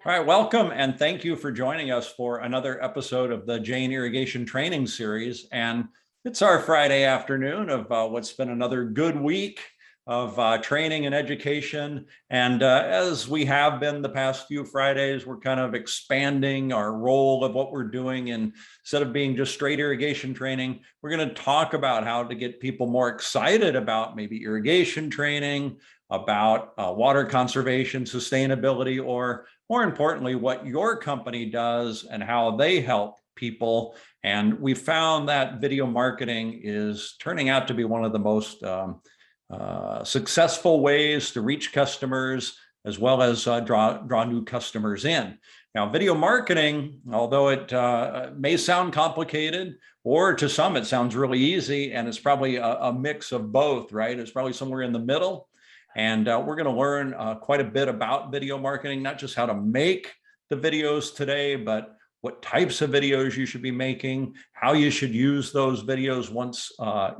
All right, welcome and thank you for joining us for another episode of the Jane Irrigation Training Series. And it's our Friday afternoon of what's been another good week of training and education. And as we have been the past few Fridays, we're kind of expanding our role of what we're doing. And instead of being just straight irrigation training, we're going to talk about how to get people more excited about maybe irrigation training, about water conservation, sustainability, or more importantly, what your company does and how they help people. And we found that video marketing is turning out to be one of the most successful ways to reach customers, as well as draw new customers in. Now, video marketing, although it may sound complicated, or to some it sounds really easy, and it's probably a mix of both, right? It's probably somewhere in the middle. And we're going to learn quite a bit about video marketing, not just how to make the videos today, but what types of videos you should be making, how you should use those videos once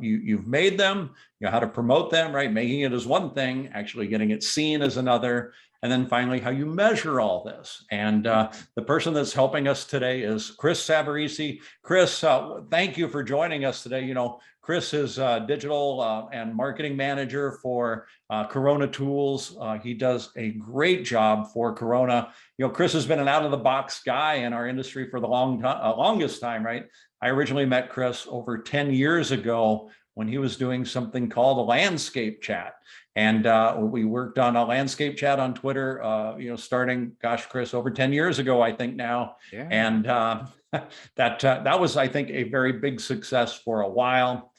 you've made them, how to promote them, right? Making it is one thing, actually getting it seen is another. And then finally, how you measure all this. And the person that's helping us today is Chris Sabbarese. Chris, thank you for joining us today. Chris is digital and marketing manager for Corona Tools. He does a great job for Corona. Chris has been an out-of-the-box guy in our industry for the longest time, right? I originally met Chris over 10 years ago when he was doing something called a landscape chat. And we worked on a landscape chat on Twitter, starting, Chris, over 10 years ago, I think now. Yeah. And that was, I think, a very big success for a while.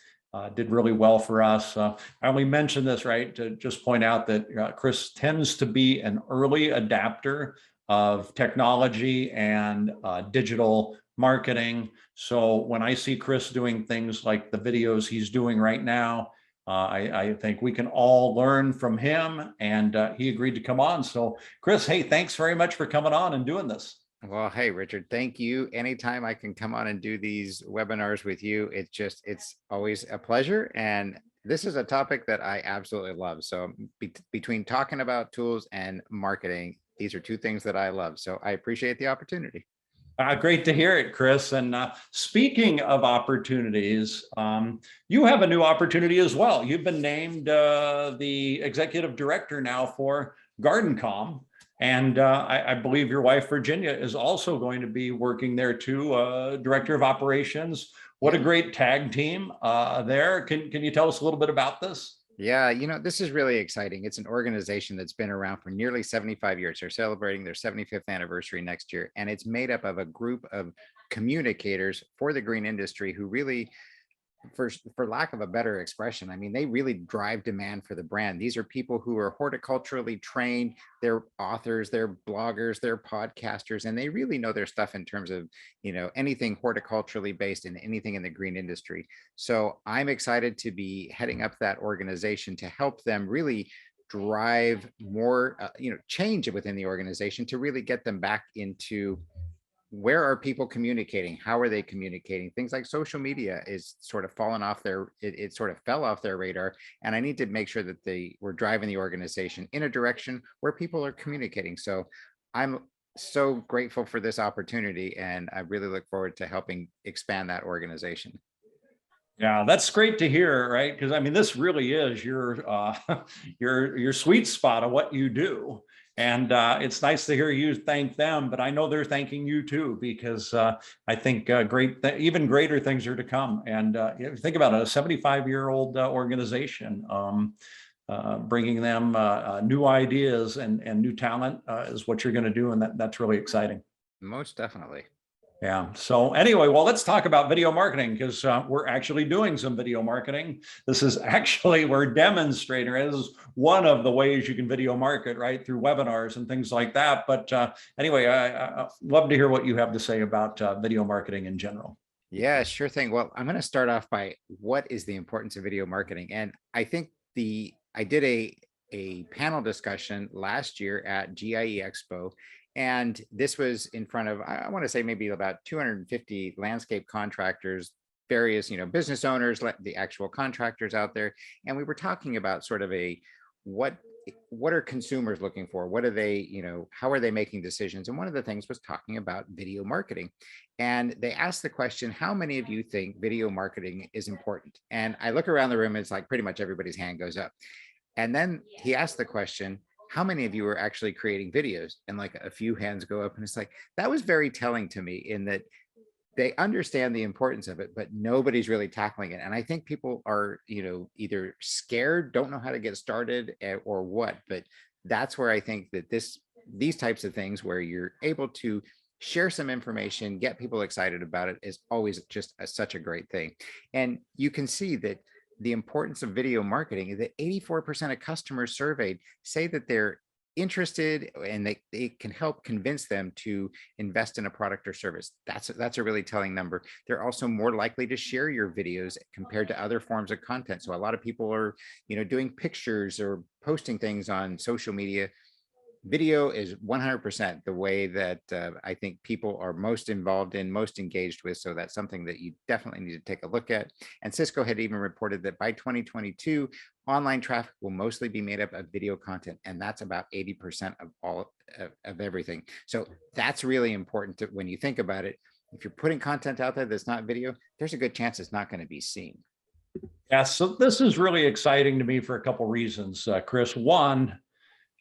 Did really well for us. I only mention this, right, to just point out that Chris tends to be an early adapter of technology and digital marketing. So when I see Chris doing things like the videos he's doing right now, I think we can all learn from him, and he agreed to come on. So Chris, hey, thanks very much for coming on and doing this. Well, hey, Richard, thank you. Anytime I can come on and do these webinars with you, it's always a pleasure. And this is a topic that I absolutely love. So between talking about tools and marketing, these are two things that I love. So I appreciate the opportunity. Great to hear it, Chris. And speaking of opportunities, you have a new opportunity as well. You've been named the executive director now for GardenCom. And I believe your wife, Virginia, is also going to be working there too, director of operations. What a great tag team there. Can you tell us a little bit about this? Yeah, this is really exciting. It's an organization that's been around for nearly 75 years. They're celebrating their 75th anniversary next year. And it's made up of a group of communicators for the green industry who really, for lack of a better expression, I mean, they really drive demand for the brand. These are people who are horticulturally trained, they're authors, they're bloggers, they're podcasters, and they really know their stuff in terms of, anything horticulturally based and anything in the green industry. So I'm excited to be heading up that organization to help them really drive more, change within the organization to really get them back into where are people communicating? How are they communicating? Things like social media is sort of fallen off it sort of fell off their radar. And I need to make sure that we're driving the organization in a direction where people are communicating. So I'm so grateful for this opportunity. And I really look forward to helping expand that organization. Yeah, that's great to hear, right? Because I mean, this really is your sweet spot of what you do. And it's nice to hear you thank them, but I know they're thanking you too, because I think even greater things are to come. And think about it, a 75-year-old organization, bringing them new ideas and new talent is what you're going to do. And that's really exciting. Most definitely. Yeah. So anyway, well, let's talk about video marketing, because we're actually doing some video marketing. This is actually, we're demonstrating. This is one of the ways you can video market, right, through webinars and things like that. But anyway, I love to hear what you have to say about video marketing in general. Yeah, sure thing. Well, I'm going to start off by what is the importance of video marketing. And I think I did a panel discussion last year at GIE Expo. And this was in front of, I want to say maybe about 250 landscape contractors, various, business owners, the actual contractors out there. And we were talking about sort of what what are consumers looking for? What are they, how are they making decisions? And one of the things was talking about video marketing. And they asked the question, how many of you think video marketing is important? And I look around the room, and it's like pretty much everybody's hand goes up. And then he asked the question, how many of you are actually creating videos? And like a few hands go up, and it's like, that was very telling to me, in that they understand the importance of it, but nobody's really tackling it. And I think people are, either scared, don't know how to get started, or what. But that's where I think that these types of things, where you're able to share some information, get people excited about it, is always just such a great thing. And you can see that the importance of video marketing is that 84% of customers surveyed say that they're interested, and they can help convince them to invest in a product or service. That's a really telling number. They're also more likely to share your videos compared to other forms of content. So a lot of people are, doing pictures or posting things on social media. Video is 100% the way that I think people are most involved in, most engaged with. So that's something that you definitely need to take a look at. And Cisco had even reported that by 2022, online traffic will mostly be made up of video content. And that's about 80% of all of everything. So that's really important when you think about it. If you're putting content out there that's not video, there's a good chance it's not going to be seen. Yeah, so this is really exciting to me for a couple of reasons, Chris. One,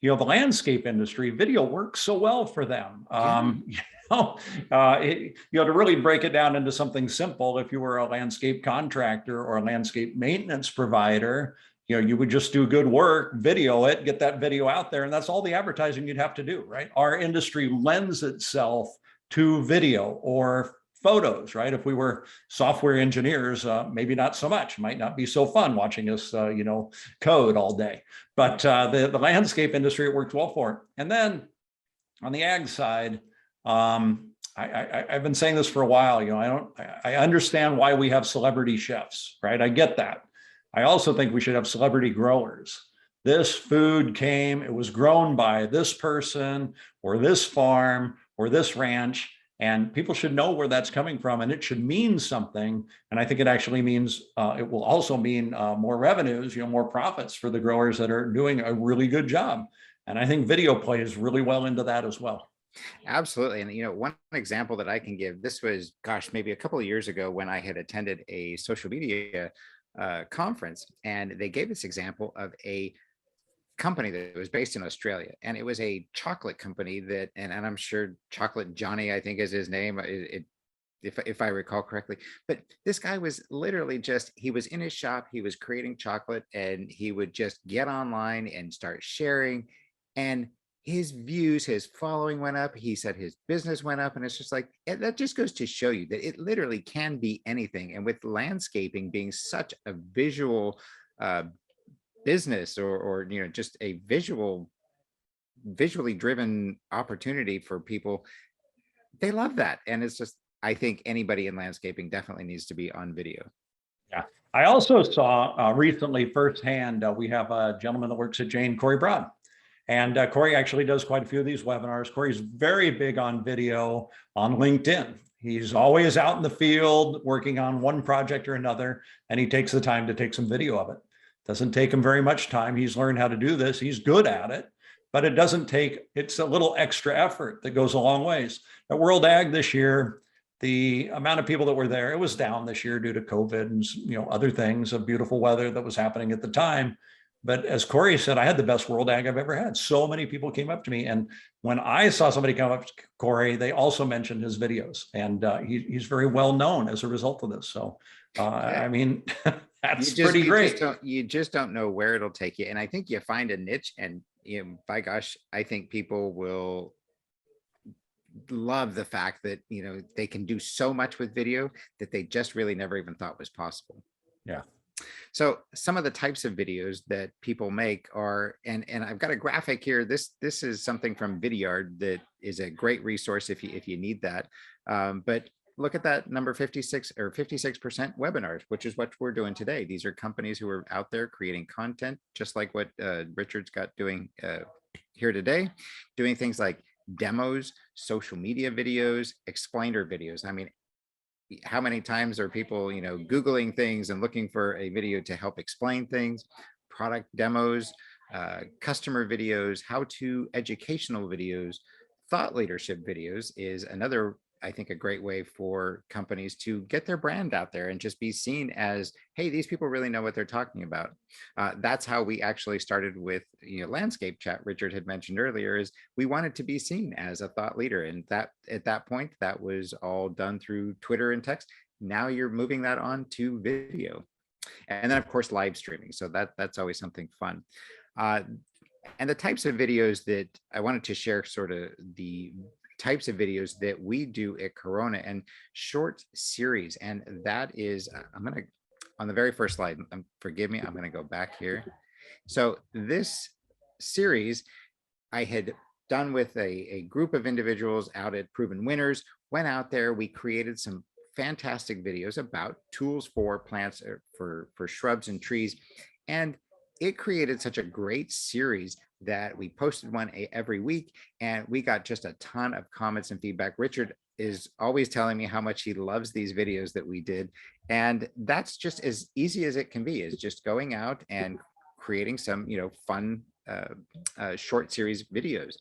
the landscape industry, video works so well for them. Yeah. To really break it down into something simple, if you were a landscape contractor or a landscape maintenance provider, you would just do good work, video it, get that video out there, and that's all the advertising you'd have to do, right? Our industry lends itself to video or photos, right? If we were software engineers, maybe not so much. Might not be so fun watching us, code all day. But the landscape industry, it works well for. And then on the ag side, I've been saying this for a while. I understand why we have celebrity chefs, right? I get that. I also think we should have celebrity growers. This food it was grown by this person or this farm or this ranch. And people should know where that's coming from, and it should mean something. And I think it actually means, it will also mean more revenues, more profits for the growers that are doing a really good job. And I think video plays really well into that as well. Absolutely. And, one example that I can give, this was, maybe a couple of years ago, when I had attended a social media conference, and they gave this example of a company that was based in Australia, and it was a chocolate company that, and I'm sure Chocolate Johnny, I think is his name, if I recall correctly. But this guy was literally he was in his shop, he was creating chocolate, and he would just get online and start sharing, and his views, his following went up. He said his business went up, and it's just like, that just goes to show you that it literally can be anything. And with landscaping being such a visual business, or just a visually driven opportunity for people, they love that. And it's just, I think anybody in landscaping definitely needs to be on video. Yeah. I also saw recently firsthand, we have a gentleman that works at Jane, Corey Broad. And Corey actually does quite a few of these webinars. Corey's very big on video on LinkedIn. He's always out in the field working on one project or another, and he takes the time to take some video of it. Doesn't take him very much time. He's learned how to do this. He's good at it, but it's a little extra effort that goes a long ways. At World Ag this year, the amount of people that were there, it was down this year due to COVID and other things of beautiful weather that was happening at the time. But as Corey said, I had the best World Ag I've ever had. So many people came up to me. And when I saw somebody come up to Corey, they also mentioned his videos. And he's very well known as a result of this. So, Yeah. I mean, that's pretty great. You just don't know where it'll take you. And I think you find a niche, and by gosh, I think people will love the fact that, they can do so much with video that they just really never even thought was possible. Yeah. So some of the types of videos that people make are, and I've got a graphic here. This is something from Vidyard that is a great resource if you need that. But look at that number 56 or 56% webinars, which is what we're doing today. These are companies who are out there creating content, just like what Richard's got doing here today, doing things like demos, social media videos, explainer videos. I mean, how many times are people, Googling things and looking for a video to help explain things, product demos, customer videos, how-to educational videos, thought leadership videos is another, I think, a great way for companies to get their brand out there and just be seen as, hey, these people really know what they're talking about. That's how we actually started with, landscape chat. Richard had mentioned earlier, is we wanted to be seen as a thought leader, and that at that point that was all done through Twitter and text. Now you're moving that on to video, and then of course live streaming. So that's always something fun. Uh, and the types of videos that I wanted to share, sort of the types of videos that we do at Corona, and short series. And that is, I'm going to, on the very first slide, forgive me, I'm going to go back here. So this series I had done with a group of individuals out at Proven Winners, went out there, we created some fantastic videos about tools for plants, for shrubs and trees. And it created such a great series that we posted one every week, and we got just a ton of comments and feedback. Richard is always telling me how much he loves these videos that we did. And that's just as easy as it can be, is just going out and creating some, fun short series videos.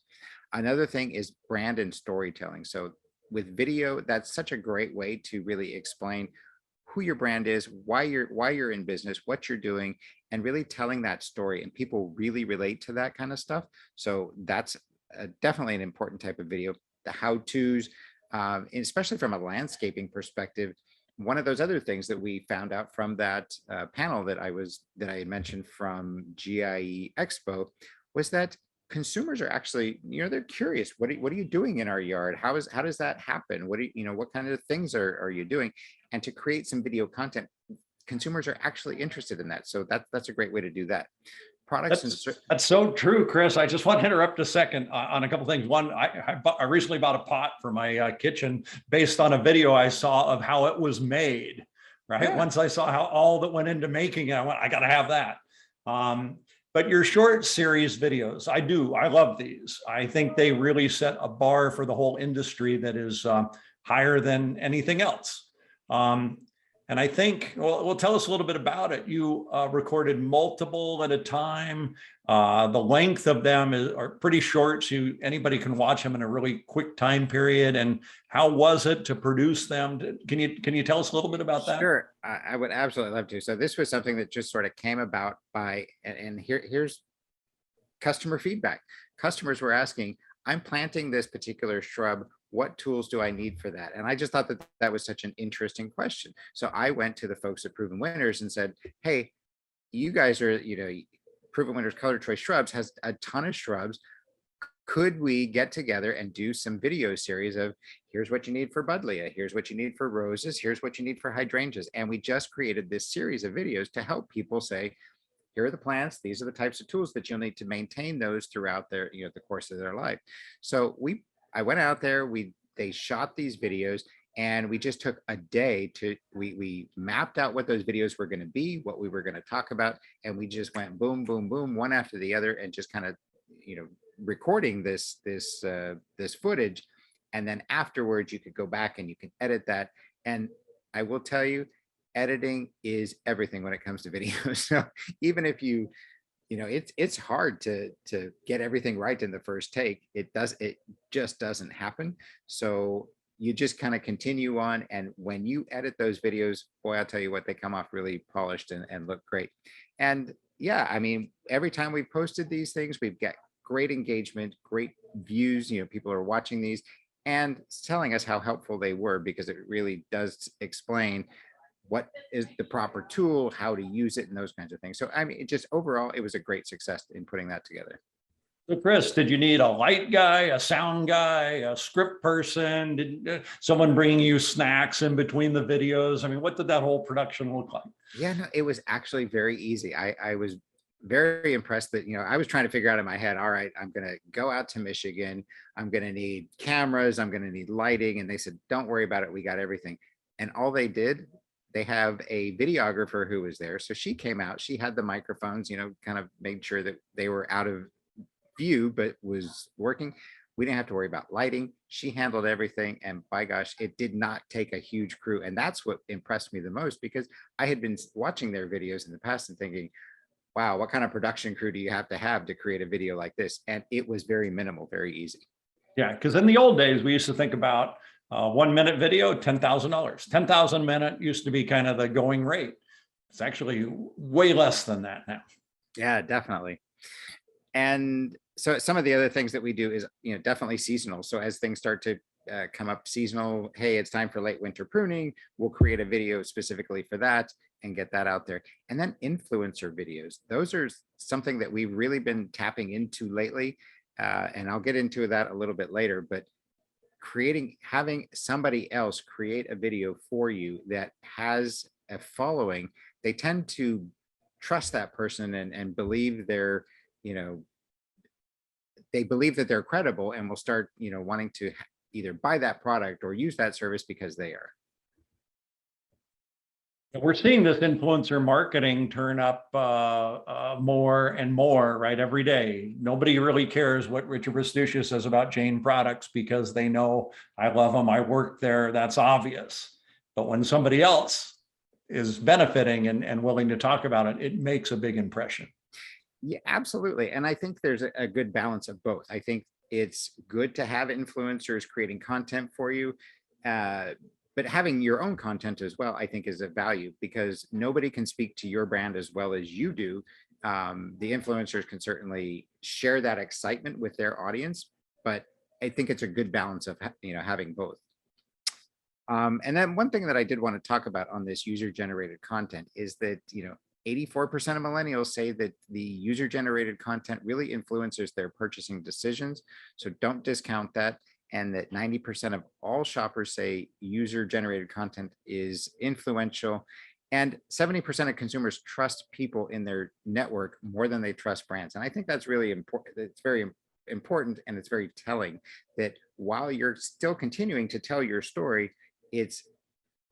Another thing is brand and storytelling. So with video, that's such a great way to really explain who your brand is, why you're in business, what you're doing, and really telling that story. And people really relate to that kind of stuff. So that's definitely an important type of video. The how-tos, especially from a landscaping perspective. One of those other things that we found out from that panel that I had mentioned from GIE Expo was that consumers are actually, they're curious. What are you doing in our yard? How does that happen? What kind of things are you doing? And to create some video content, consumers are actually interested in that. So that's a great way to do that. That's so true, Chris. I just want to interrupt a second on a couple of things. One, I recently bought a pot for my kitchen based on a video I saw of how it was made. Right. Yeah. Once I saw how all that went into making it, I got to have that. But your short series videos, I love these. I think they really set a bar for the whole industry that is higher than anything else. And I think, well, tell us a little bit about it. You recorded multiple at a time. The length of them are pretty short, so anybody can watch them in a really quick time period. And how was it to produce them? Can you tell us a little bit about that? Sure, I would absolutely love to. So this was something that just sort of came about by, and here's customer feedback. Customers were asking, I'm planting this particular shrub, what tools do I need for that? And I just thought that was such an interesting question. So I went to the folks at Proven Winners and said, hey, you guys are, Proven Winners Color Choice Shrubs has a ton of shrubs. Could we get together and do some video series of, here's what you need for buddleia, here's what you need for roses, here's what you need for hydrangeas. And we just created this series of videos to help people say, here are the plants, these are the types of tools that you'll need to maintain those throughout their, the course of their life. So I went out there, they shot these videos, and we just took a day to, we mapped out what those videos were going to be, what we were going to talk about. And we just went boom, boom, boom, one after the other, and just kind of, recording this footage. And then afterwards you could go back and you can edit that. And I will tell you, editing is everything when it comes to video. So even if it's hard to get everything right in the first take. It just doesn't happen. So you just kind of continue on. And when you edit those videos, boy, I'll tell you what, they come off really polished and look great. And yeah, I mean, every time we've posted these things, we've got great engagement, great views. People are watching these and telling us how helpful they were, because it really does explain what is the proper tool, how to use it, and those kinds of things. So, I mean, overall, it was a great success in putting that together. So Chris, did you need a light guy, a sound guy, a script person? Did someone bringing you snacks in between the videos? I mean, what did that whole production look like? Yeah, no, it was actually very easy. I was very impressed that, I was trying to figure out in my head, all right, I'm going to go out to Michigan. I'm going to need cameras. I'm going to need lighting. And they said, don't worry about it. We got everything. And all they did, they have a videographer who was there. So she came out, she had the microphones, kind of made sure that they were out of view, but was working. We didn't have to worry about lighting. She handled everything. And by gosh, it did not take a huge crew. And that's what impressed me the most, because I had been watching their videos in the past and thinking, wow, what kind of production crew do you have to create a video like this? And it was very minimal, very easy. Yeah, because in the old days, we used to think about 1 minute video, $10,000. 10,000 minute used to be kind of the going rate. It's actually way less than that now. Yeah, definitely. And so some of the other things that we do is, definitely seasonal. So as things start to come up seasonal, hey, it's time for late winter pruning, we'll create a video specifically for that and get that out there. And then influencer videos. Those are something that we've really been tapping into lately. And I'll get into that a little bit later, but having somebody else create a video for you that has a following, they tend to trust that person and believe they believe that they're credible and will start, wanting to either buy that product or use that service because they are. We're seeing this influencer marketing turn up more and more, right? Every day. Nobody really cares what Richard Restuccia says about Jane products because they know I love them, I work there, that's obvious. But when somebody else is benefiting and willing to talk about it, it makes a big impression. Yeah, absolutely. And I think there's a good balance of both. I think it's good to have influencers creating content for you. But having your own content as well, I think is of value because nobody can speak to your brand as well as you do. The influencers can certainly share that excitement with their audience, but I think it's a good balance of, having both. And then one thing that I did want to talk about on this user generated content is that, 84% of millennials say that the user generated content really influences their purchasing decisions. So don't discount that. And that 90% of all shoppers say user generated content is influential. And 70% of consumers trust people in their network more than they trust brands. And I think that's really important. It's very important and it's very telling that while you're still continuing to tell your story, it's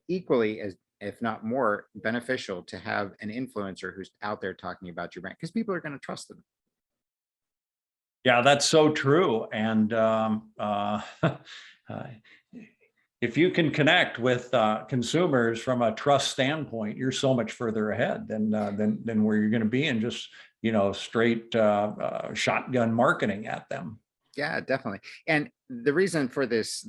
equally as, if not more, beneficial to have an influencer who's out there talking about your brand because people are going to trust them. Yeah, that's so true. And if you can connect with consumers from a trust standpoint, you're so much further ahead than where you're going to be in just straight shotgun marketing at them. Yeah, definitely. And the reason for this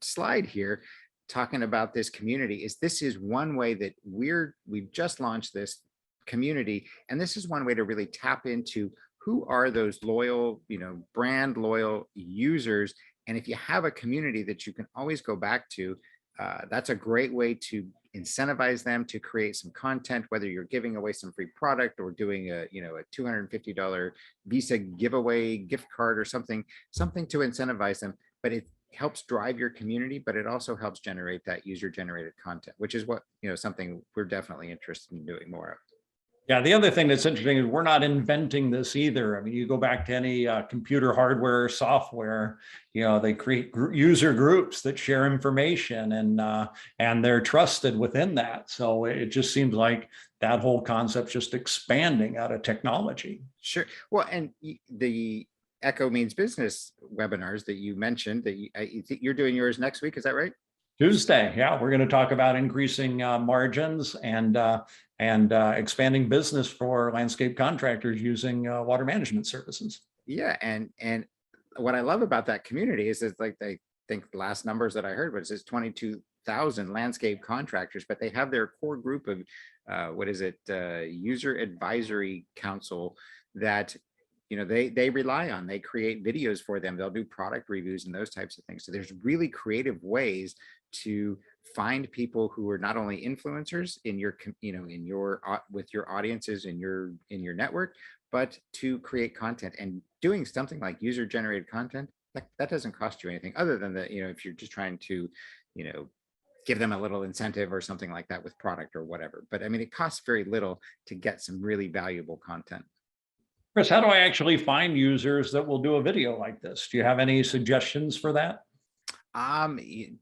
slide here, talking about this community, is this is one way that we've just launched this community, and this is one way to really tap into who are those loyal, brand loyal users. And if you have a community that you can always go back to, that's a great way to incentivize them to create some content, whether you're giving away some free product or doing a $250 Visa giveaway gift card or something to incentivize them. But it helps drive your community, but it also helps generate that user generated content, which is what, something we're definitely interested in doing more of. Yeah, the other thing that's interesting is we're not inventing this either. I mean, you go back to any computer hardware or software, they create user groups that share information and they're trusted within that. So it just seems like that whole concept's just expanding out of technology. Sure. Well, and the Echo Means Business webinars that you mentioned, that you're doing yours next week, is that right? Tuesday, yeah, we're going to talk about increasing margins and expanding business for landscape contractors using water management services. Yeah, and what I love about that community is it's like, I think the last numbers that I heard was it's 22,000 landscape contractors, but they have their core group of user advisory council that they rely on. They create videos for them. They'll do product reviews and those types of things. So there's really creative ways to find people who are not only influencers in your, with your audiences in your network, but to create content. And doing something like user generated content, that doesn't cost you anything other than that, if you're just trying to, give them a little incentive or something like that with product or whatever. But I mean, it costs very little to get some really valuable content. Chris, how do I actually find users that will do a video like this? Do you have any suggestions for that?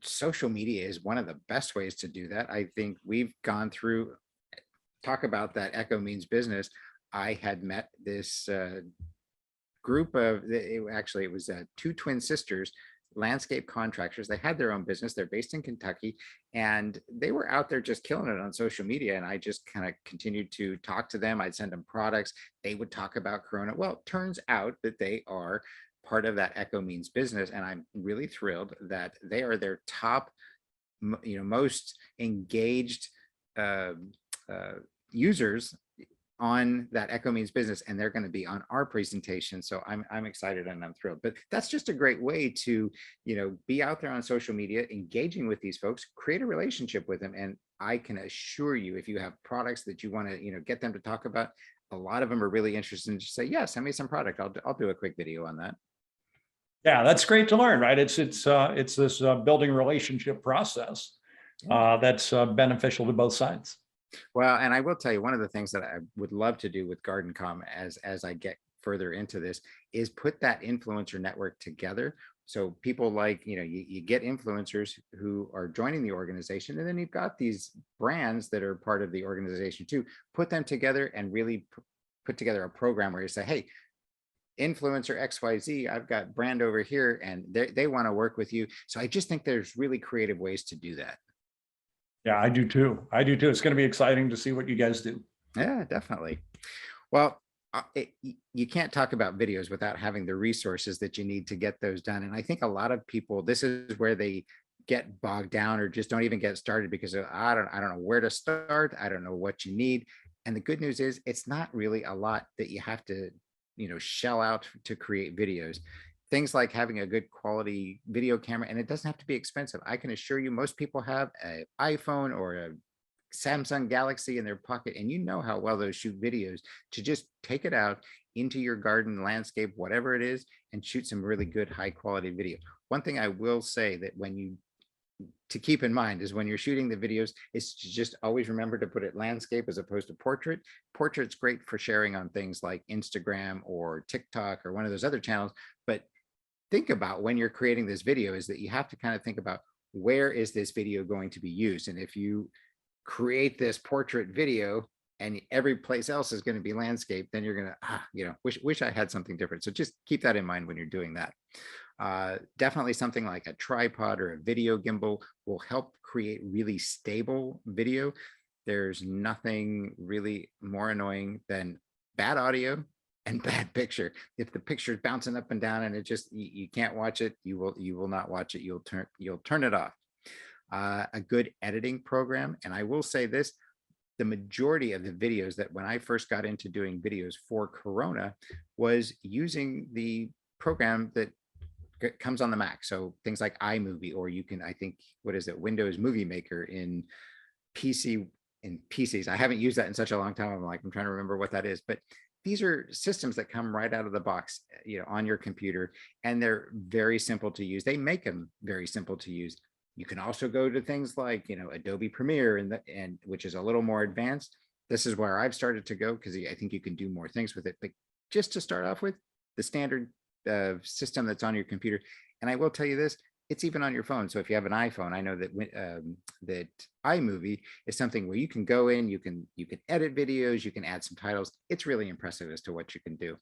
Social media is one of the best ways to do that. I think we've gone through, talk about that Echo Means Business. I had met this group of, it was two twin sisters landscape contractors. They had their own business. They're based in Kentucky, and they were out there just killing it on social media. And I just kind of continued to talk to them. I'd send them products. They would talk about Corona. Well, it turns out that they are part of that Echo Means business, and I'm really thrilled that they are their top, most engaged users on that Echo Means business, and they're going to be on our presentation. So I'm excited and I'm thrilled. But that's just a great way to, be out there on social media, engaging with these folks, create a relationship with them. And I can assure you, if you have products that you want to, get them to talk about, a lot of them are really interested in just say, yeah, send me some product. I'll do a quick video on that. Yeah, that's great to learn, right? It's this building relationship process that's beneficial to both sides. Well, and I will tell you, one of the things that I would love to do with GardenCom as I get further into this is put that influencer network together. So people like, you get influencers who are joining the organization, and then you've got these brands that are part of the organization too. Put them together and really put together a program where you say, hey, influencer XYZ, I've got brand over here, and they want to work with you. So I just think there's really creative ways to do that. Yeah, I do too. It's going to be exciting to see what you guys do. Yeah, definitely. Well, you can't talk about videos without having the resources that you need to get those done. And I think a lot of people, this is where they get bogged down or just don't even get started because I don't know where to start. I don't know what you need. And the good news is it's not really a lot that you have to, shell out to create videos. Things like having a good quality video camera, and it doesn't have to be expensive. I can assure you, most people have an iPhone or a Samsung Galaxy in their pocket, and you know how well those shoot videos. To just take it out into your garden, landscape, whatever it is, and shoot some really good high quality video. One thing I will say that to keep in mind is when you're shooting the videos, is to just always remember to put it landscape as opposed to portrait. Portrait's great for sharing on things like Instagram or TikTok or one of those other channels, but think about when you're creating this video is that you have to kind of think about, where is this video going to be used? And if you create this portrait video and every place else is going to be landscape, then you're going to, wish I had something different. So just keep that in mind when you're doing that. Definitely something like a tripod or a video gimbal will help create really stable video. There's nothing really more annoying than bad audio and bad picture. If the picture's bouncing up and down and it just, you can't watch it, you will not watch it. You'll turn it off. A good editing program. And I will say this, the majority of the videos that when I first got into doing videos for Corona was using the program that comes on the Mac. So things like iMovie, or you can, I think, Windows Movie Maker in PCs. I haven't used that in such a long time. I'm trying to remember what that is, but these are systems that come right out of the box, on your computer, and they're very simple to use. They make them very simple to use. You can also go to things like, Adobe Premiere and which is a little more advanced. This is where I've started to go because I think you can do more things with it. But just to start off with, the standard system that's on your computer. And I will tell you this, it's even on your phone. So if you have an iPhone, I know that that iMovie is something where you can go in, you can edit videos, you can add some titles. It's really impressive as to what you can do.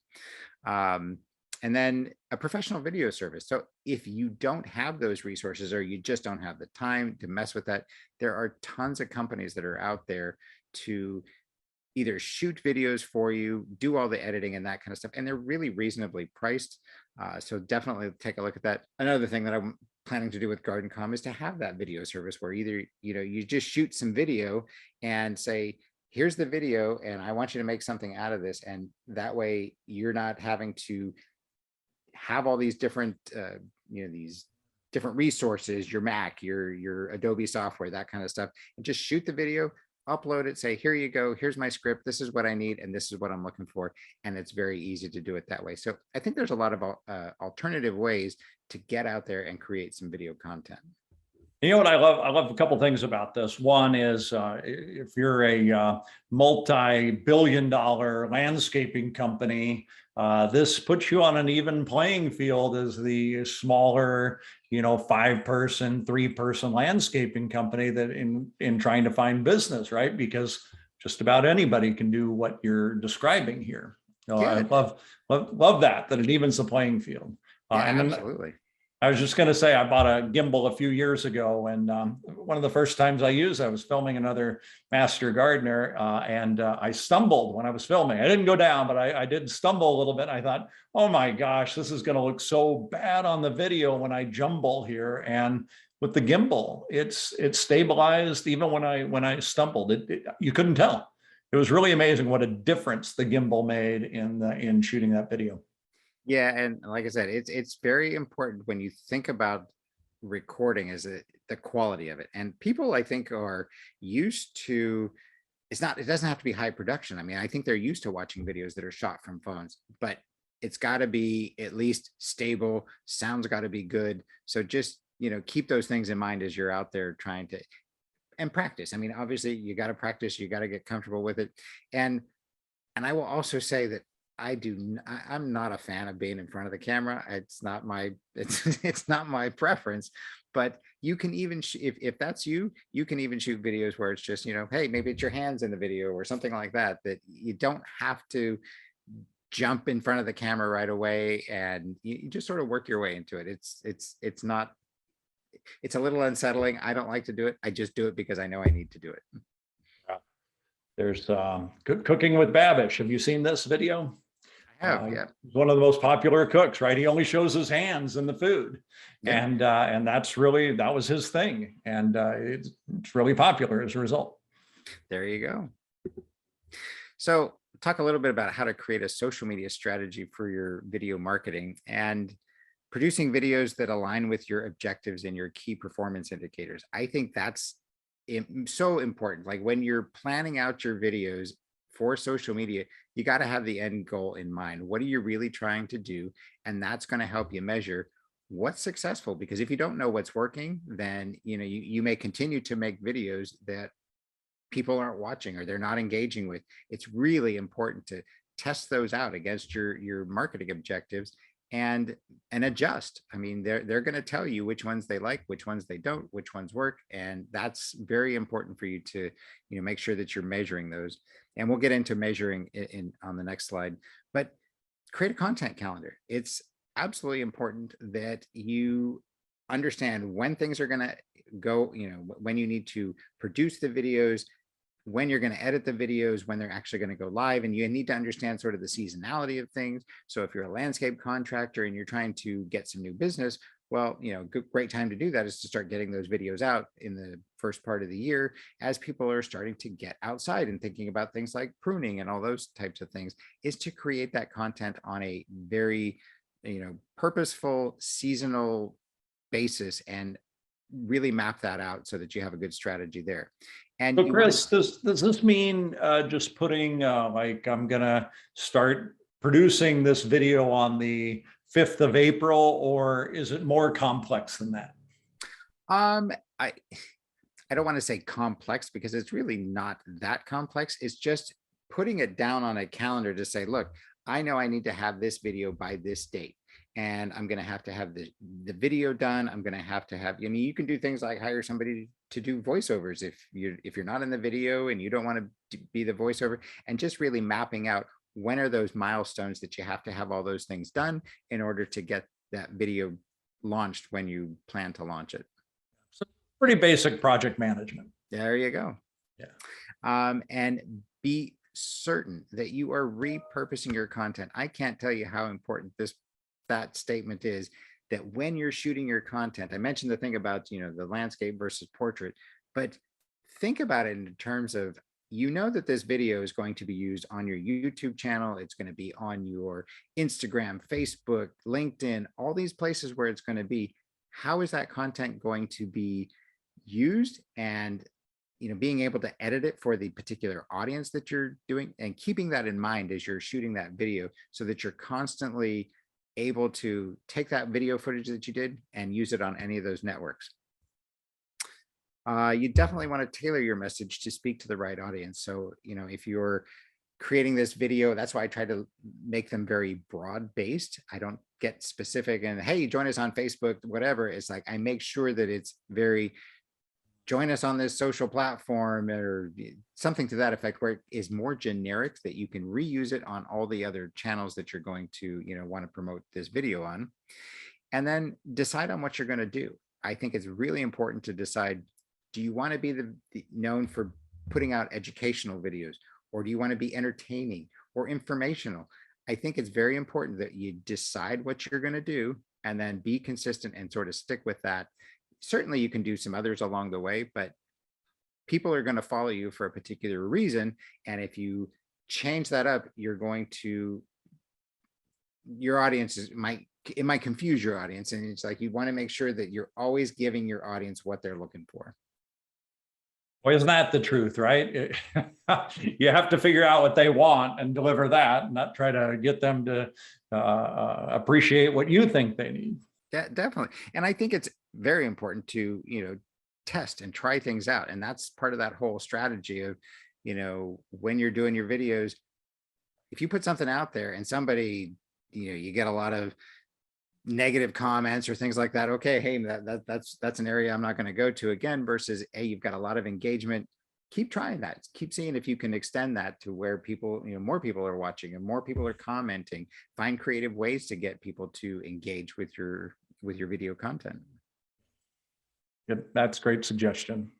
And then a professional video service. So if you don't have those resources, or you just don't have the time to mess with that, there are tons of companies that are out there to either shoot videos for you, do all the editing and that kind of stuff. And they're really reasonably priced. So definitely take a look at that. Another thing that I'm planning to do with GardenCom is to have that video service where either, you just shoot some video and say, here's the video, and I want you to make something out of this. And that way you're not having to have all these different, these different resources, your Mac, your Adobe software, that kind of stuff, and just shoot the video, upload it, say, here you go, here's my script, this is what I need, and this is what I'm looking for. And it's very easy to do it that way. So I think there's a lot of alternative ways to get out there and create some video content. You know what I love? I love a couple things about this. One is if you're a multi-billion-dollar landscaping company, this puts you on an even playing field as the smaller, 5-person, 3-person landscaping company that in trying to find business, right? Because just about anybody can do what you're describing here. Yeah. I love that it evens the playing field. Yeah, and then, absolutely. I was just going to say, I bought a gimbal a few years ago, and one of the first times I used, I was filming another master gardener, and I stumbled when I was filming. I didn't go down, but I did stumble a little bit. I thought, oh my gosh, this is going to look so bad on the video when I jumble here. And with the gimbal, it's stabilized even when I stumbled. You couldn't tell. It was really amazing what a difference the gimbal made in shooting that video. Yeah, and like I said, it's very important when you think about recording is the quality of it. And people I think are used to, it doesn't have to be high production. I mean, I think they're used to watching videos that are shot from phones, but it's got to be at least stable, sound's got to be good. So just, keep those things in mind as you're out there trying to and practice. I mean, obviously you got to practice, you got to get comfortable with it. And I will also say that I'm not a fan of being in front of the camera. It's not my it's not my preference, but you can even if that's you can even shoot videos where it's just, hey, maybe it's your hands in the video or something like that, that you don't have to jump in front of the camera right away, and you just sort of work your way into it. It's not, it's a little unsettling. I don't like to do it. I just do it because I know I need to do it. There's Cooking with Babish. Have you seen this video? I have, yeah. He's one of the most popular cooks, right? He only shows his hands in the food. Yeah. And that was his thing. And it's really popular as a result. There you go. So talk a little bit about how to create a social media strategy for your video marketing and producing videos that align with your objectives and your key performance indicators. I think that's so important. Like when you're planning out your videos for social media, you got to have the end goal in mind. What are you really trying to do? And that's going to help you measure what's successful, because if you don't know what's working, then you may continue to make videos that people aren't watching or they're not engaging with. It's really important to test those out against your marketing objectives and adjust. I mean, they're going to tell you which ones they like, which ones they don't, which ones work. And that's very important for you to, make sure that you're measuring those. And we'll get into measuring on the next slide, but create a content calendar. It's absolutely important that you understand when things are going to go, when you need to produce the videos, when you're going to edit the videos, when they're actually going to go live. And you need to understand sort of the seasonality of things. So if you're a landscape contractor and you're trying to get some new business, well, great time to do that is to start getting those videos out in the first part of the year, as people are starting to get outside and thinking about things like pruning and all those types of things, is to create that content on a very, purposeful seasonal basis and really map that out so that you have a good strategy there. And so Chris, does this mean just putting like, I'm gonna start producing this video on the 5th of April, or is it more complex than that? I don't want to say complex, because it's really not that complex. It's just putting it down on a calendar to say, look, I know I need to have this video by this date, and I'm going to have the video done. I'm going to have, you can do things like hire somebody to do voiceovers if you're not in the video and you don't want to be the voiceover, and just really mapping out when are those milestones that you have to have all those things done in order to get that video launched when you plan to launch it. So pretty basic project management. There you go. Yeah. And be certain that you are repurposing your content. I can't tell you how important that statement is, that when you're shooting your content, I mentioned the thing about, the landscape versus portrait, but think about it in terms of, that this video is going to be used on your YouTube channel. It's going to be on your Instagram, Facebook, LinkedIn, all these places where it's going to be. How is that content going to be used? And being able to edit it for the particular audience that you're doing, and keeping that in mind as you're shooting that video, so that you're constantly able to take that video footage that you did and use it on any of those networks. You definitely want to tailor your message to speak to the right audience. So, if you're creating this video, that's why I try to make them very broad based. I don't get specific and, hey, join us on Facebook, whatever. It's like, I make sure that it's very, join us on this social platform or something to that effect, where it is more generic, that you can reuse it on all the other channels that you're going to, want to promote this video on. and then decide on what you're going to do. I think it's really important to decide, do you want to be known for putting out educational videos, or do you want to be entertaining or informational? I think it's very important that you decide what you're going to do and then be consistent and sort of stick with that. Certainly you can do some others along the way, but people are going to follow you for a particular reason. And if you change that up, you're going to, your audience it might confuse your audience. And it's like, you want to make sure that you're always giving your audience what they're looking for. Well, isn't that the truth, right? You have to figure out what they want and deliver that, and not try to get them to appreciate what you think they need. Yeah, definitely. And I think it's very important to, test and try things out. And that's part of that whole strategy of, when you're doing your videos, if you put something out there and somebody, you get a lot of negative comments or things like that. Okay, hey, that's an area I'm not going to go to again, versus, hey, you've got a lot of engagement. Keep trying that. Keep seeing if you can extend that to where people, more people are watching and more people are commenting. Find creative ways to get people to engage with your video content. Yeah, that's a great suggestion.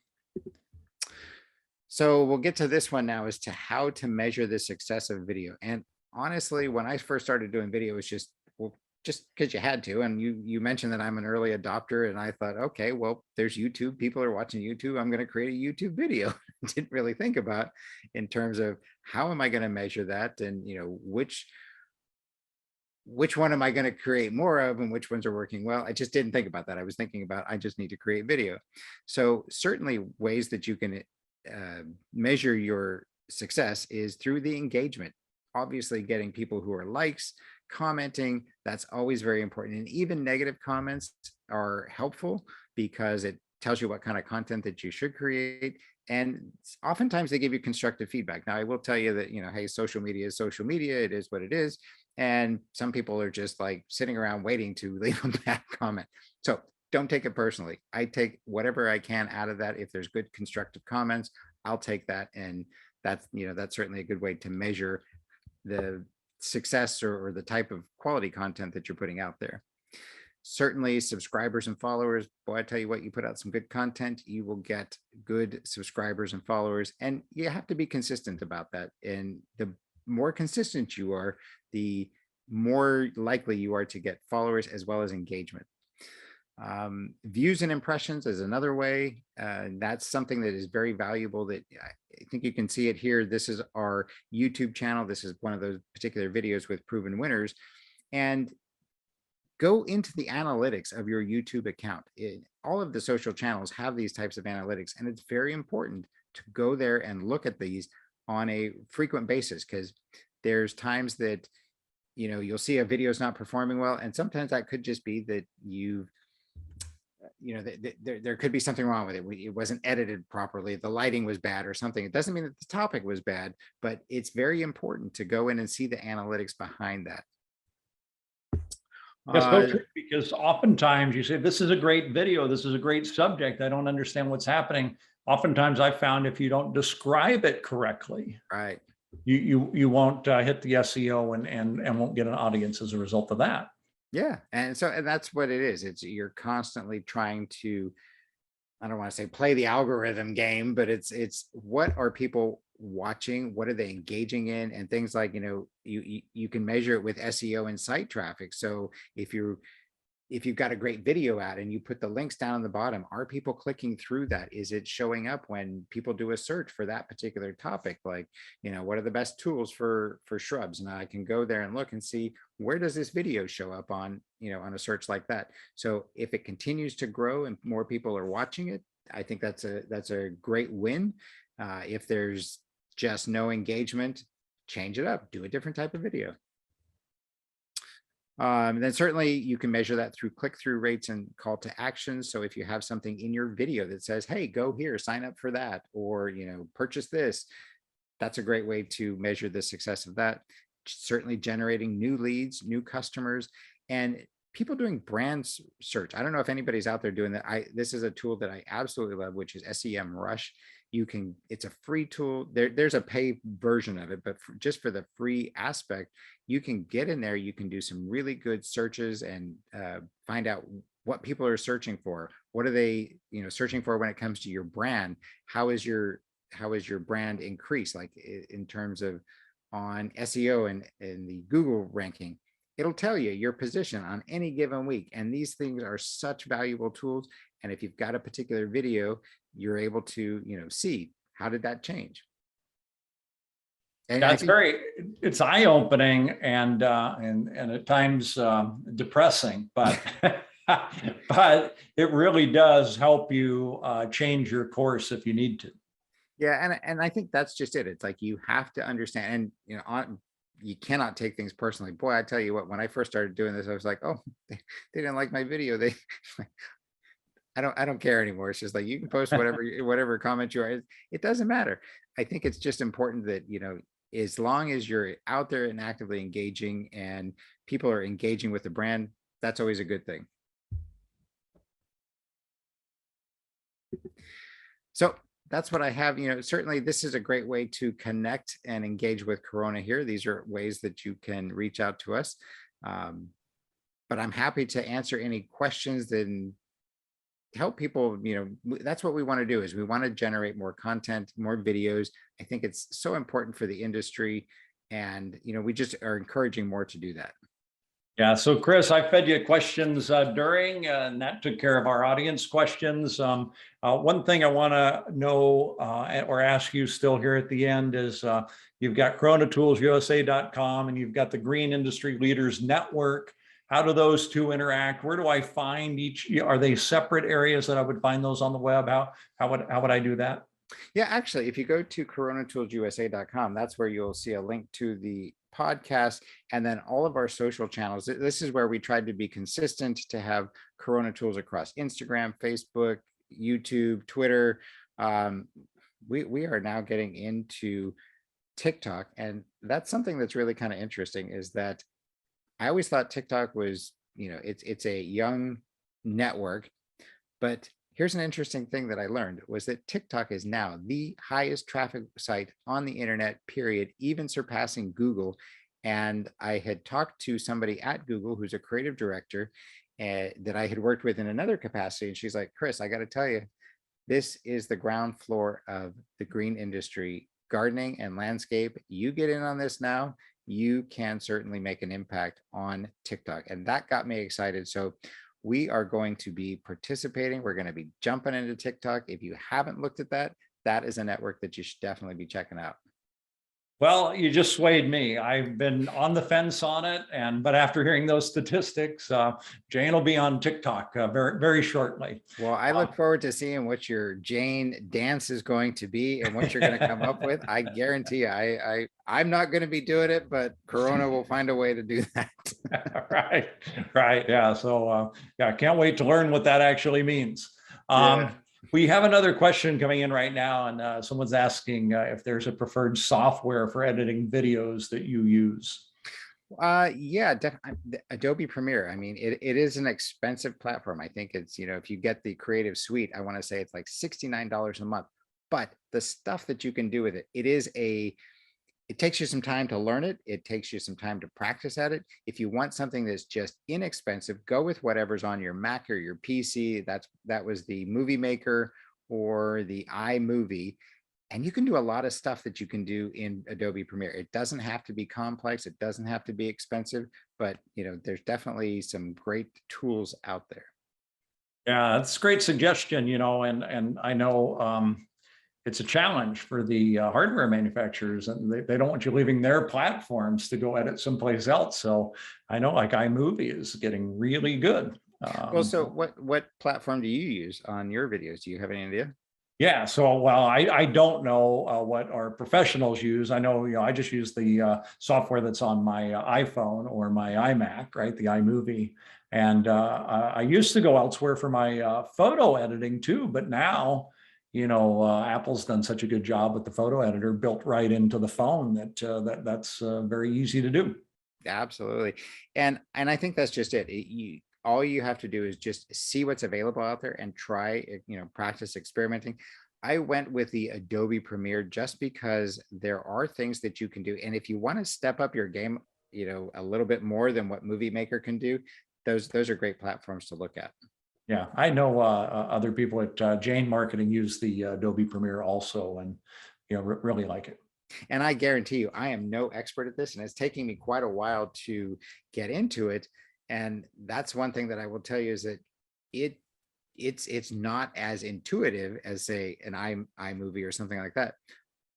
So we'll get to this one now, as to how to measure the success of video. And honestly, when I first started doing video, it was just because you had to. And you mentioned that I'm an early adopter, and I thought, okay, well, there's YouTube. People are watching YouTube. I'm going to create a YouTube video. Didn't really think about in terms of how am I going to measure that, and which one am I going to create more of, and which ones are working well. I just didn't think about that. I was thinking about, I just need to create video. So certainly ways that you can measure your success is through the engagement. Obviously, getting people who are likes, commenting, that's always very important. And even negative comments are helpful because it tells you what kind of content that you should create. And oftentimes they give you constructive feedback. Now, I will tell you that, hey, social media is social media. It is what it is. And some people are just like sitting around waiting to leave a bad comment. So don't take it personally. I take whatever I can out of that. If there's good constructive comments, I'll take that. And that's certainly a good way to measure the success or the type of quality content that you're putting out there. Certainly subscribers and followers. Boy, I tell you what, you put out some good content, you will get good subscribers and followers, and you have to be consistent about that. And the more consistent you are, the more likely you are to get followers as well as engagement. Views and impressions is another way. That's something that is very valuable, that I think you can see it here. This is our YouTube channel. This is one of those particular videos with proven winners. And go into the analytics of your YouTube account. All of the social channels have these types of analytics, and it's very important to go there and look at these on a frequent basis, because there's times that you'll see a video is not performing well, and sometimes that could just be that there could be something wrong with it. It wasn't edited properly, the lighting was bad or something. It doesn't mean that the topic was bad, but it's very important to go in and see the analytics behind that. That's so true, because oftentimes you say, this is a great video, this is a great subject, I don't understand what's happening. Oftentimes I found if you don't describe it correctly, right, you won't hit the SEO and won't get an audience as a result of that. Yeah. And that's what it is. You're constantly trying to, I don't want to say play the algorithm game, but it's what are people watching, what are they engaging in, and things like, you can measure it with SEO and site traffic. So if you've got a great video out and you put the links down on the bottom, are people clicking through that? Is it showing up when people do a search for that particular topic? Like, what are the best tools for shrubs? And I can go there and look and see, where does this video show up on, on a search like that? So if it continues to grow and more people are watching it, I think that's a great win. If there's just no engagement, change it up, do a different type of video. Then certainly you can measure that through click-through rates and call to action. So if you have something in your video that says, hey, go here, sign up for that, or, purchase this, that's a great way to measure the success of that. Certainly generating new leads, new customers, and people doing brand search. I don't know if anybody's out there doing that. This is a tool that I absolutely love, which is SEM Rush. it's a free tool. There's a pay version of it, but just for the free aspect, you can get in there, you can do some really good searches and find out what people are searching for. What are they, searching for when it comes to your brand? How is your brand increase, like in terms of on SEO and the Google ranking? It'll tell you your position on any given week. And these things are such valuable tools. And if you've got a particular video, you're able to, see how did that change. And That's it's eye-opening and at times depressing, but but it really does help you change your course if you need to. yeah, and I think that's just it. It's like you have to understand, and you cannot take things personally. Boy, I tell you what, when I first started doing this, I was like, oh, they didn't like my video. I don't care anymore. It's just like, you can post whatever comment you are. It doesn't matter. I think it's just important that, as long as you're out there and actively engaging and people are engaging with the brand, that's always a good thing. So that's what I have. Certainly this is a great way to connect and engage with Corona here. These are ways that you can reach out to us. But I'm happy to answer any questions and help people. That's what we want to do, is we want to generate more content, more videos. I think it's so important for the industry, and we just are encouraging more to do that. Yeah, so Chris, I fed you questions during, and that took care of our audience questions. One thing I want to know or ask you still here at the end is you've got coronatoolsusa.com and you've got the Green Industry Leaders Network. How do those two interact? Where do I find each? Are they separate areas that I would find those on the web? How would I do that? Yeah, actually, if you go to coronatoolsusa.com, that's where you'll see a link to the podcast and then all of our social channels. This is where we tried to be consistent to have Corona Tools across Instagram, Facebook, YouTube, Twitter. We are now getting into TikTok, and that's something that's really kind of interesting, is that I always thought TikTok was, it's a young network, but here's an interesting thing that I learned, was that TikTok is now the highest traffic site on the internet, period, even surpassing Google. And I had talked to somebody at Google who's a creative director that I had worked with in another capacity. And she's like, Chris, I got to tell you, this is the ground floor of the green industry, gardening and landscape. You get in on this now, you can certainly make an impact on TikTok. And that got me excited. So we are going to be participating. We're going to be jumping into TikTok. If you haven't looked at that, that is a network that you should definitely be checking out. Well, you just swayed me. I've been on the fence on it, but after hearing those statistics, Jane will be on TikTok very, very shortly. Well, I look forward to seeing what your Jane dance is going to be and what you're going to come up with. I guarantee you, I'm not going to be doing it, but Corona will find a way to do that. Right. Yeah. So yeah, I can't wait to learn what that actually means. Yeah. We have another question coming in right now, and someone's asking if there's a preferred software for editing videos that you use. Yeah, Adobe Premiere. I mean, it is an expensive platform. I think it's, if you get the Creative Suite, I want to say it's like $69 a month. But the stuff that you can do with it, it takes you some time to learn it. It takes you some time to practice at it. If you want something that's just inexpensive, go with whatever's on your Mac or your PC. That was the Movie Maker or the iMovie. And you can do a lot of stuff that you can do in Adobe Premiere. It doesn't have to be complex. It doesn't have to be expensive, but there's definitely some great tools out there. Yeah, that's a great suggestion, and I know it's a challenge for the hardware manufacturers, and they don't want you leaving their platforms to go edit someplace else. So I know, like, iMovie is getting really good. Well, so what platform do you use on your videos? Do you have any idea? Yeah, so well, I don't know what our professionals use. I know, I just use the software that's on my iPhone or my iMac, right? The iMovie. And I used to go elsewhere for my photo editing too, but now, Apple's done such a good job with the photo editor built right into the phone that's very easy to do. Absolutely. And I think that's just it. All you have to do is just see what's available out there and try, practice experimenting. I went with the Adobe Premiere just because there are things that you can do. And if you want to step up your game, a little bit more than what Movie Maker can do, those are great platforms to look at. Yeah, I know other people at Jane Marketing use the Adobe Premiere also, and really like it. And I guarantee you, I am no expert at this, and it's taking me quite a while to get into it. And that's one thing that I will tell you is that it's not as intuitive as, say, an iMovie or something like that.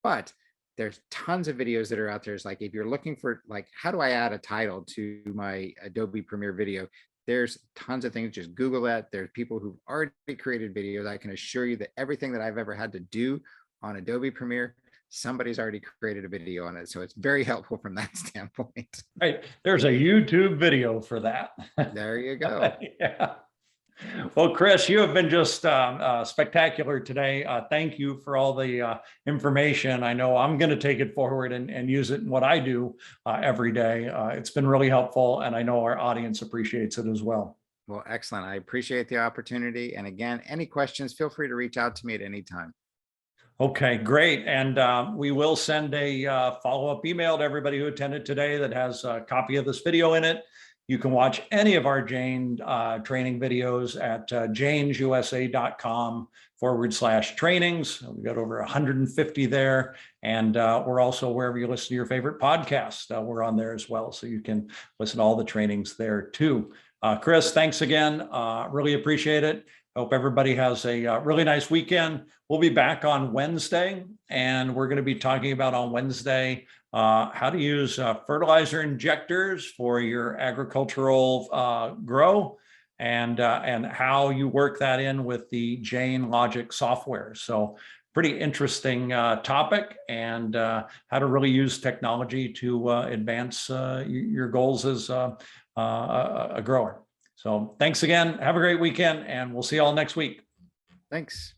But there's tons of videos that are out there. It's like, if you're looking for, like, how do I add a title to my Adobe Premiere video? There's tons of things. Just Google that. There's people who've already created videos. I can assure you that everything that I've ever had to do on Adobe Premiere, somebody's already created a video on it. So it's very helpful from that standpoint. Right. There's a YouTube video for that. There you go. Yeah. Well, Chris, you have been just spectacular today. Thank you for all the information. I know I'm going to take it forward and use it in what I do every day. It's been really helpful, and I know our audience appreciates it as well. Well, excellent. I appreciate the opportunity. And again, any questions, feel free to reach out to me at any time. Okay, great. And we will send a follow-up email to everybody who attended today that has a copy of this video in it. You can watch any of our Jane training videos at janesusa.com/trainings. We've got over 150 there. And we're also, wherever you listen to your favorite podcast, we're on there as well. So you can listen to all the trainings there too. Chris, thanks again. Really appreciate it. Hope everybody has a really nice weekend. We'll be back on Wednesday, and we're going to be talking about on Wednesday how to use fertilizer injectors for your agricultural grow, and how you work that in with the Jane Logic software. So pretty interesting topic, and how to really use technology to advance your goals as a grower. So thanks again. Have a great weekend, and we'll see you all next week. Thanks.